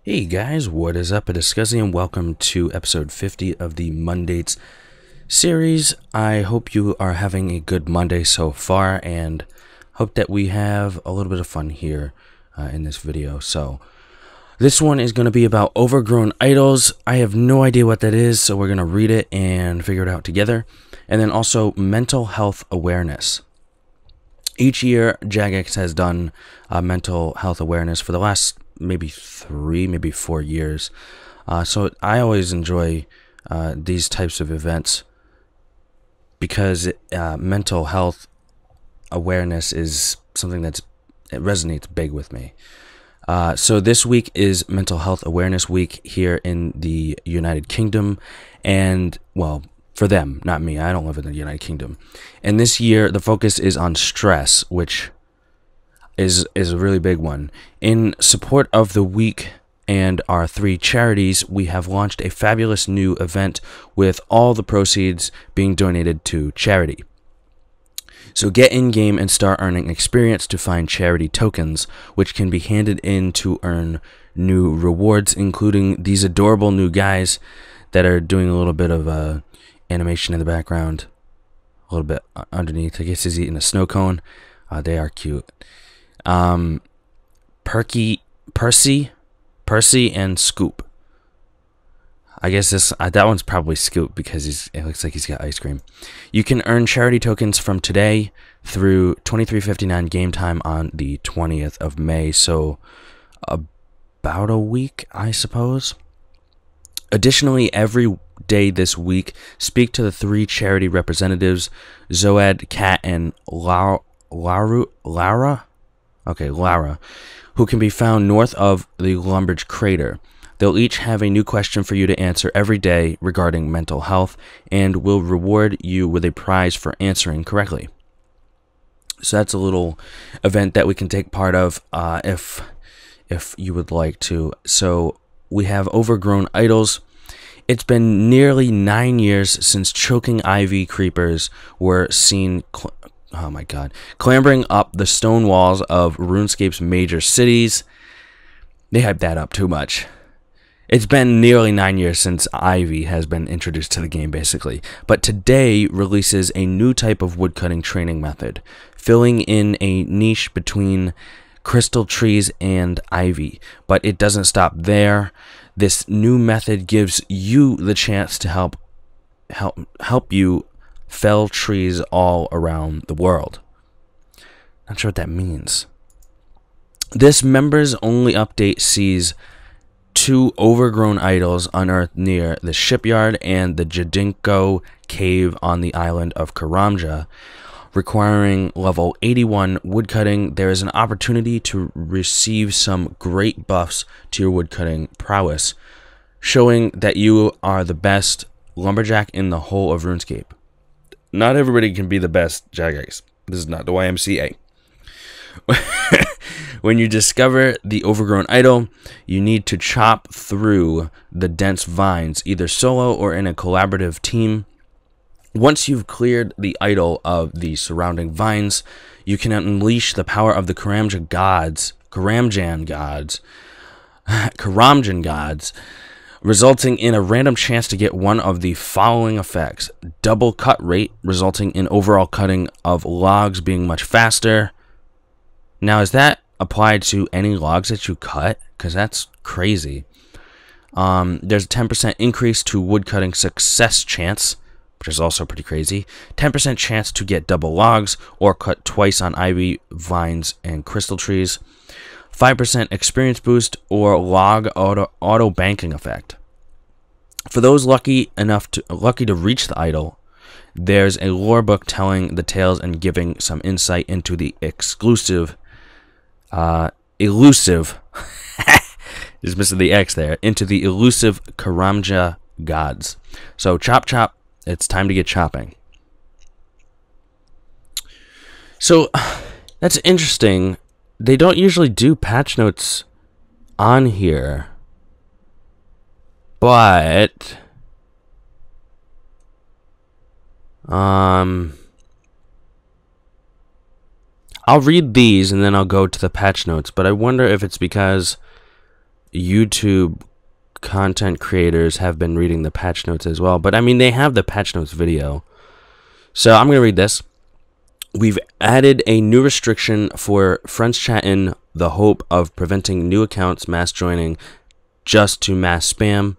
Hey guys, what is up? It is Scuzzy and welcome to episode 50 of the Mondates series. I hope you are having a good Monday so far and hope that we have a little bit of fun here in this video. So this one is going to be about overgrown idols. I have no idea what that is, so we're going to read it and figure it out together. And then also mental health awareness. Each year, Jagex has done mental health awareness for the last maybe 4 years. So I always enjoy these types of events because mental health awareness is something it resonates big with me. So this week is Mental Health Awareness Week here in the United Kingdom, and well, for them, not me. I don't live in the United Kingdom. And this year, the focus is on stress, which is a really big one. In support of the week and our 3 charities, we have launched a fabulous new event with all the proceeds being donated to charity. So get in-game and start earning experience to find charity tokens, which can be handed in to earn new rewards, including these adorable new guys that are doing a little bit of animation in the background, a little bit underneath. I guess he's eating a snow cone. They are cute. Percy, and Scoop. I guess that one's probably Scoop because it looks like he's got ice cream. You can earn charity tokens from today through 23:59 game time on the 20th of May. So about a week, I suppose. Additionally, every day this week, speak to the 3 charity representatives, Zoed, Kat, and Lara, who can be found north of the Lumbridge crater. They'll each have a new question for you to answer every day regarding mental health and will reward you with a prize for answering correctly. So that's a little event that we can take part of if you would like to. So we have overgrown idols. It's been nearly 9 years since choking ivy creepers were seen clambering up the stone walls of Runescape's major cities. They hyped that up too much. It's been nearly 9 years since ivy has been introduced to the game, basically. But today releases a new type of woodcutting training method, filling in a niche between crystal trees and ivy. But it doesn't stop there. This new method gives you the chance to help you fell trees all around the world. Not sure what that means. This members only update sees 2 overgrown idols unearthed near the shipyard and the Jadinko cave on the island of Karamja. Requiring level 81 woodcutting, there is an opportunity to receive some great buffs to your woodcutting prowess, showing that you are the best lumberjack in the whole of RuneScape. Not everybody can be the best Jagex. This is not the YMCA. When you discover the overgrown idol, you need to chop through the dense vines, either solo or in a collaborative team. Once you've cleared the idol of the surrounding vines, you can unleash the power of the Karamjan gods, resulting in a random chance to get one of the following effects. Double cut rate, resulting in overall cutting of logs being much faster. Now, is that applied to any logs that you cut? Because that's crazy. There's a 10% increase to woodcutting success chance, which is also pretty crazy. 10% chance to get double logs or cut twice on ivy, vines, and crystal trees. 5% experience boost or log auto banking effect. For those lucky to reach the idol, there's a lore book telling the tales and giving some insight into the elusive just missing the X there, into the elusive Karamja gods. So chop chop, it's time to get chopping. So that's interesting. They don't usually do patch notes on here, but I'll read these and then I'll go to the patch notes, but I wonder if it's because YouTube content creators have been reading the patch notes as well. But I mean, they have the patch notes video. So I'm going to read this. We've added a new restriction for friends chat in the hope of preventing new accounts mass joining just to mass spam.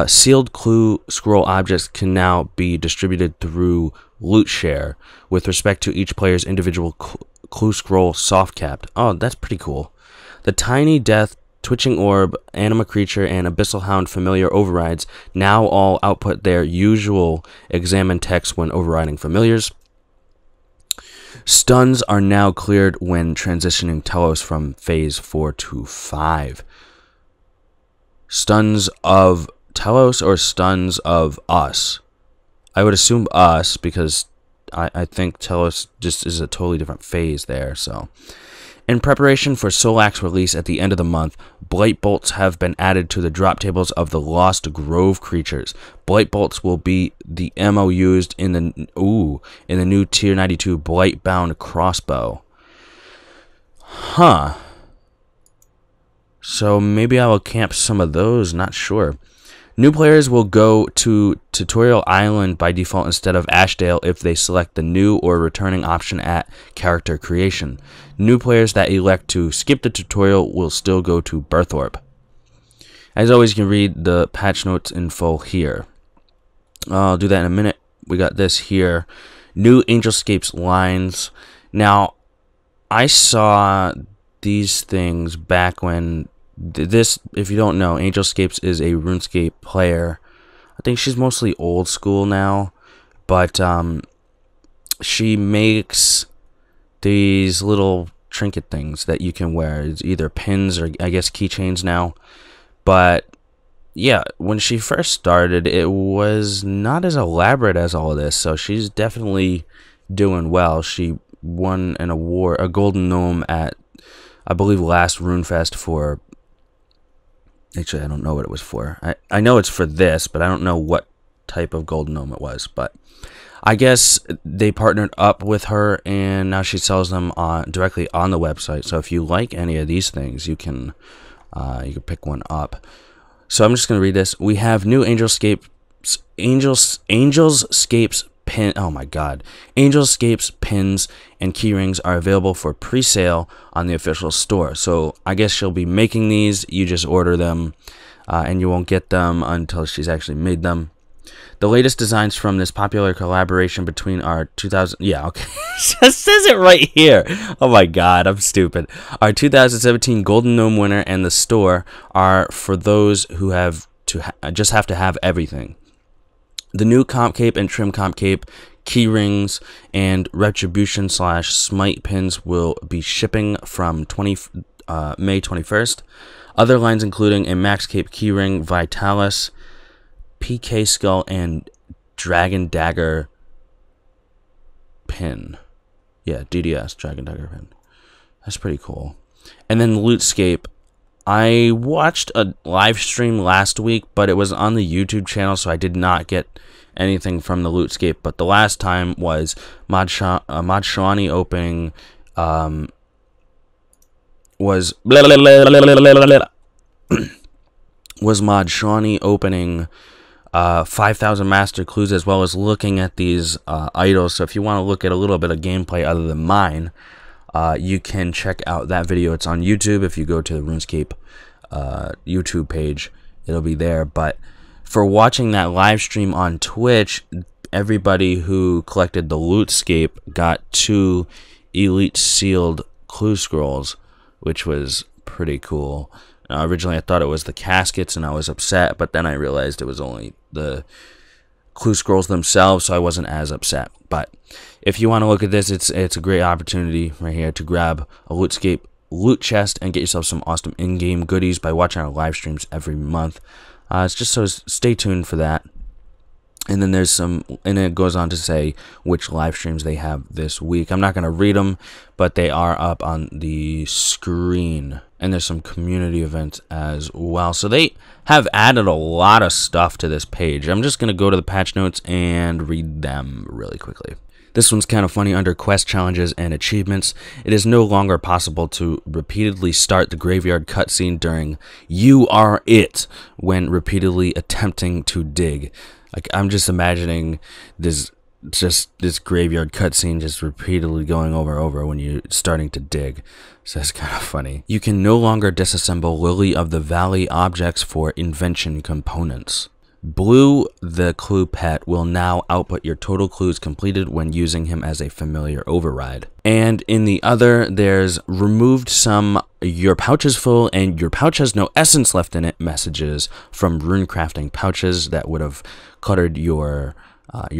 Sealed clue scroll objects can now be distributed through loot share with respect to each player's individual clue scroll soft capped. Oh, that's pretty cool. The tiny death, twitching orb, anima creature, and abyssal hound familiar overrides now all output their usual examine text when overriding familiars. Stuns are now cleared when transitioning Telos from phase 4 to 5. Stuns of Telos or stuns of us? I would assume us, because I think Telos just is a totally different phase there. So, in preparation for Solak's release at the end of the month, Blight Bolts have been added to the drop tables of the Lost Grove creatures. Blight Bolts will be the ammo used in the new Tier 92 Blight-bound crossbow. Huh. So maybe I will camp some of those, not sure. New players will go to Tutorial Island by default instead of Ashdale if they select the new or returning option at character creation. New players that elect to skip the tutorial will still go to Berthorpe. As always, you can read the patch notes in full here. I'll do that in a minute. We got this here. New Angelscapes lines. Now, I saw these things back when this, if you don't know, Angelscapes is a RuneScape player. I think she's mostly old school now, but she makes these little trinket things that you can wear. It's either pins or I guess keychains now. But yeah, when she first started, it was not as elaborate as all of this, so she's definitely doing well. She won an award, a golden gnome at, I believe, last RuneFest for, actually I don't know what it was for. I know it's for this, but I don't know what type of golden gnome it was. But I guess they partnered up with her, and now she sells them directly on the website. So if you like any of these things, you can pick one up. So I'm just going to read this. We have new Angelscapes pin. Oh my God. Angelscapes pins and keyrings are available for pre-sale on the official store. So I guess she'll be making these. You just order them, and you won't get them until she's actually made them. The latest designs from this popular collaboration between our 2000... Yeah, okay. It says it right here. Oh my God, I'm stupid. Our 2017 Golden Gnome winner and the store are for those who have to just have to have everything. The new Comp Cape and Trim Comp Cape, key rings, and Retribution / Smite pins will be shipping from May 21st. Other lines including a Max Cape keyring, Vitalis, PK Skull, and Dragon Dagger pin. Yeah, DDS, Dragon Dagger pin. That's pretty cool. And then LootScape. I watched a live stream last week, but it was on the YouTube channel, so I did not get anything from the LootScape. But the last time was Mod Shawani opening, was Mod Shawani opening 5,000 master clues, as well as looking at these idols. So if you want to look at a little bit of gameplay other than mine, you can check out that video. It's on YouTube. If you go to the RuneScape YouTube page, it'll be there. But for watching that live stream on Twitch, everybody who collected the LootScape got 2 elite sealed clue scrolls, which was pretty cool. Originally, I thought it was the caskets, and I was upset, but then I realized it was only the clue scrolls themselves, so I wasn't as upset. But if you want to look at this, it's a great opportunity right here to grab a LootScape loot chest and get yourself some awesome in-game goodies by watching our live streams every month. It's just so stay tuned for that. And then there's some, and it goes on to say which live streams they have this week. I'm not going to read them, but they are up on the screen. And there's some community events as well. So they have added a lot of stuff to this page. I'm just going to go to the patch notes and read them really quickly. This one's kind of funny. Under quest challenges and achievements, it is no longer possible to repeatedly start the graveyard cutscene during "You Are It" when repeatedly attempting to dig. Like, I'm just imagining this graveyard cutscene just repeatedly going over when you're starting to dig. So that's kind of funny. You can no longer disassemble Lily of the Valley objects for invention components. Blue, the clue pet, will now output your total clues completed when using him as a familiar override. And in the other, there's removed some "your pouch is full and your pouch has no essence left in it" messages from runecrafting pouches that would have cluttered your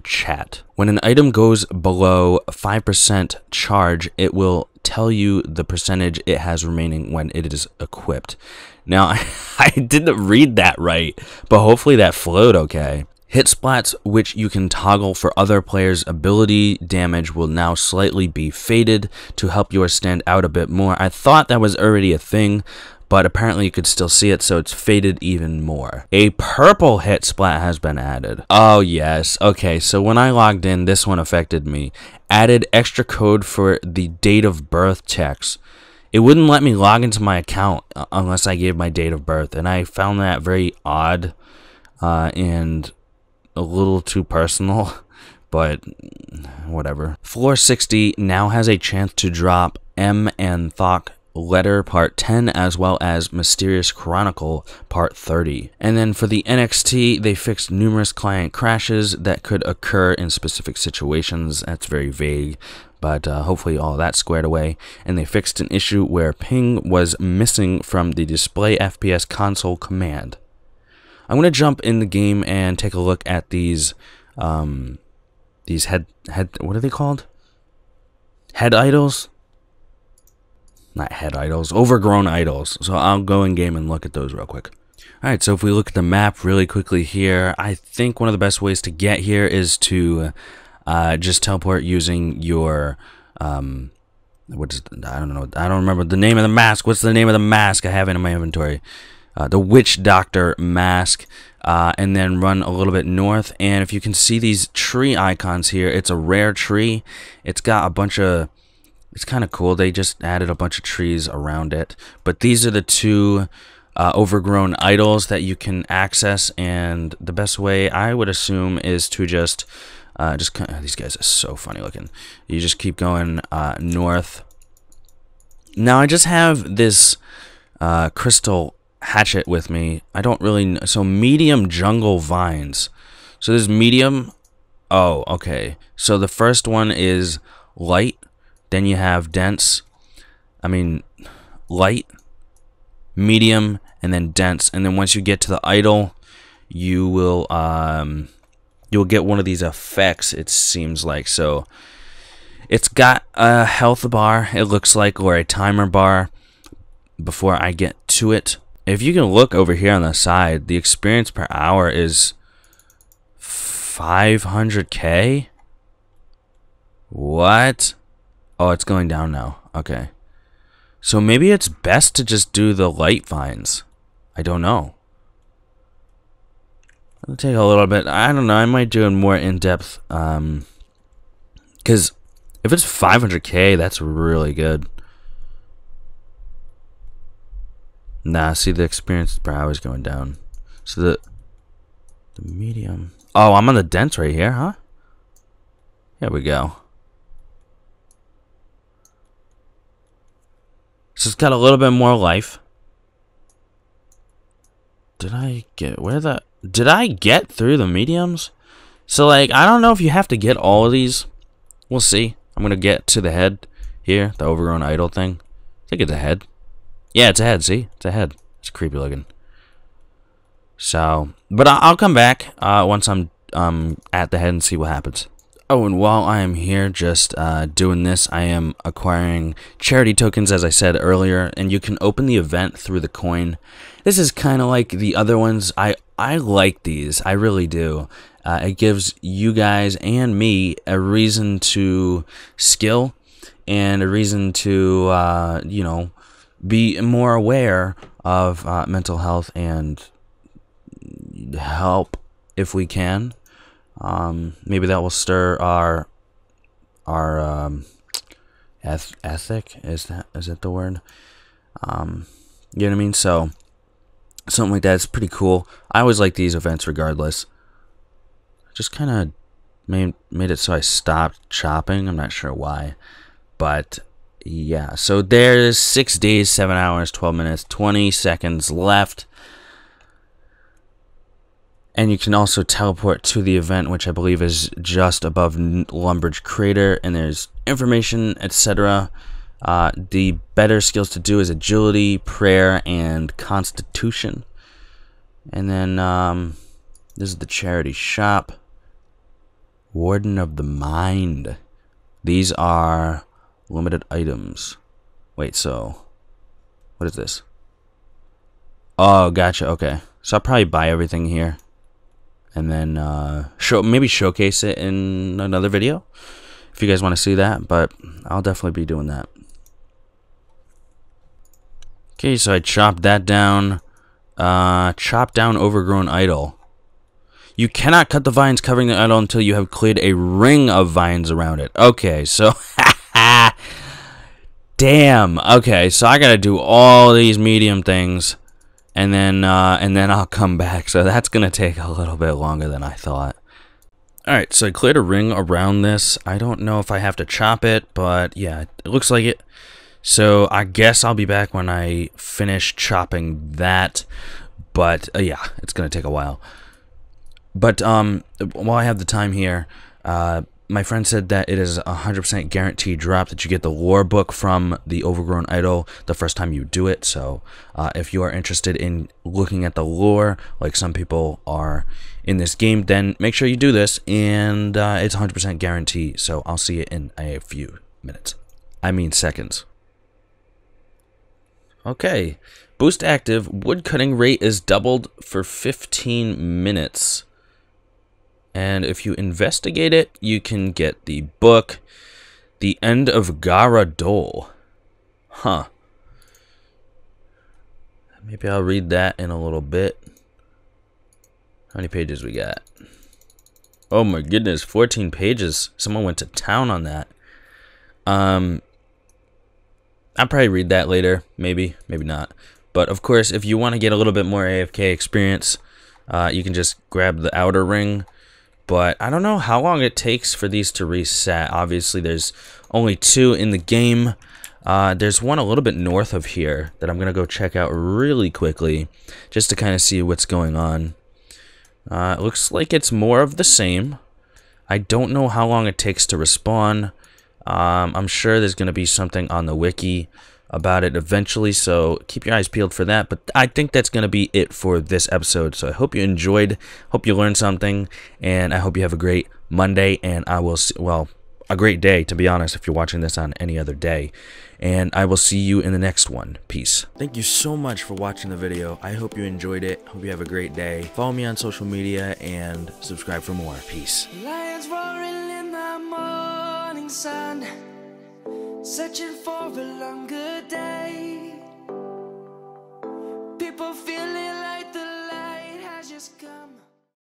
chat. When an item goes below 5% charge, it will tell you the percentage it has remaining when it is equipped. Now, I didn't read that right, but hopefully that flowed okay. Hit splats, which you can toggle for other players' ability damage, will now slightly be faded to help yours stand out a bit more. I thought that was already a thing, but apparently you could still see it, so it's faded even more. A purple hit splat has been added. Oh yes, okay, so when I logged in, this one affected me. Added extra code for the date of birth checks. It wouldn't let me log into my account unless I gave my date of birth, and I found that very odd and a little too personal, but whatever. Floor 60 now has a chance to drop M and Thok Letter Part 10 as well as Mysterious Chronicle Part 30. And then for the NXT, they fixed numerous client crashes that could occur in specific situations. That's very vague, but hopefully all that's squared away. And they fixed an issue where ping was missing from the display FPS console command. I'm going to jump in the game and take a look at these head what are they called? Head idols? Not head idols, overgrown idols. So I'll go in game and look at those real quick. Alright, so if we look at the map really quickly here, I think one of the best ways to get here is to just teleport using your I don't remember the name of the mask. What's the name of the mask? I have it in my inventory. The Witch Doctor mask, and then run a little bit north. And if you can see these tree icons here, it's a rare tree. It's got a bunch of, it's kind of cool. They just added a bunch of trees around it. But these are the two overgrown idols that you can access, and the best way I would assume is to just these guys are so funny looking. You just keep going north. Now I just have this crystal hatchet with me. I don't really know. So medium jungle vines. So there's medium. Oh, okay. So the first one is light. Then you have dense. Light, medium, and then dense. And then once you get to the idol, you will you'll get one of these effects, it seems like. So it's got a health bar, it looks like, or a timer bar before I get to it. If you can look over here on the side, the experience per hour is 500k. What? Oh, it's going down now. Okay. So maybe it's best to just do the light vines. I don't know. It'll take a little bit. I don't know. I might do it more in depth. Because if it's 500k, that's really good. Nah, see, the experience per hour is going down. So the medium. Oh, I'm on the dense right here, huh? Here we go. So it's got a little bit more life. Did I get through the mediums? So, like, I don't know if you have to get all of these. We'll see. I'm gonna get to the head here, the overgrown idol thing. I think it's a head. Yeah, it's a head. See, it's a head. It's creepy looking. So, but I'll come back once I'm at the head and see what happens. Oh, and while I am here just doing this, I am acquiring charity tokens, as I said earlier, and you can open the event through the coin. This is kind of like the other ones. I like these. I really do. It gives you guys and me a reason to skill and a reason to, you know, be more aware of mental health and help if we can. Maybe that will stir our ethic. Is it the word? You know what I mean? So something like that is pretty cool. I always like these events regardless. Just kind of made it so I stopped chopping. I'm not sure why, but yeah. So there's 6 days, 7 hours, 12 minutes, 20 seconds left. And you can also teleport to the event, which I believe is just above Lumbridge Crater, and there's information, etc. The better skills to do is agility, prayer, and constitution. And then this is the charity shop. Warden of the Mind. These are limited items. Wait, so what is this? Oh, gotcha. Okay, so I'll probably buy everything here, and then maybe showcase it in another video if you guys want to see that. But I'll definitely be doing that. Okay, so I chopped that down. Chop down overgrown idol. You cannot cut the vines covering the idol until you have cleared a ring of vines around it. Okay, so damn. Okay, so I gotta do all these medium things, and then I'll come back. So that's gonna take a little bit longer than I thought. All right, so I cleared a ring around this. I don't know if I have to chop it, but yeah, it looks like it. So I guess I'll be back when I finish chopping that. But yeah, it's gonna take a while. But while I have the time here, my friend said that it is 100% guaranteed drop, that you get the lore book from the Overgrown idol the first time you do it. So if you are interested in looking at the lore, like some people are in this game, then make sure you do this, and it's 100% guaranteed. So I'll see you in a few minutes. I mean seconds. Okay, boost active. Woodcutting rate is doubled for 15 minutes. And if you investigate it, you can get the book, The End of Gara Dole. Huh. Maybe I'll read that in a little bit. How many pages we got? Oh my goodness, 14 pages. Someone went to town on that. I'll probably read that later. Maybe not. But of course, if you want to get a little bit more AFK experience, you can just grab the outer ring. But I don't know how long it takes for these to reset. Obviously, there's only 2 in the game. There's one a little bit north of here that I'm going to go check out really quickly, just to kind of see what's going on. It looks like it's more of the same. I don't know how long it takes to respawn. I'm sure there's going to be something on the wiki about it eventually, so keep your eyes peeled for that. But I think that's going to be it for this episode. So I hope you enjoyed, hope you learned something, and I hope you have a great Monday, and I will see, well, a great day, to be honest, if you're watching this on any other day. And I will see you in the next one. Peace. Thank you so much for watching the video. I hope you enjoyed it. Hope you have a great day. Follow me on social media and subscribe for more. Peace. Lions roaring in the morning sun, searching for a longer day.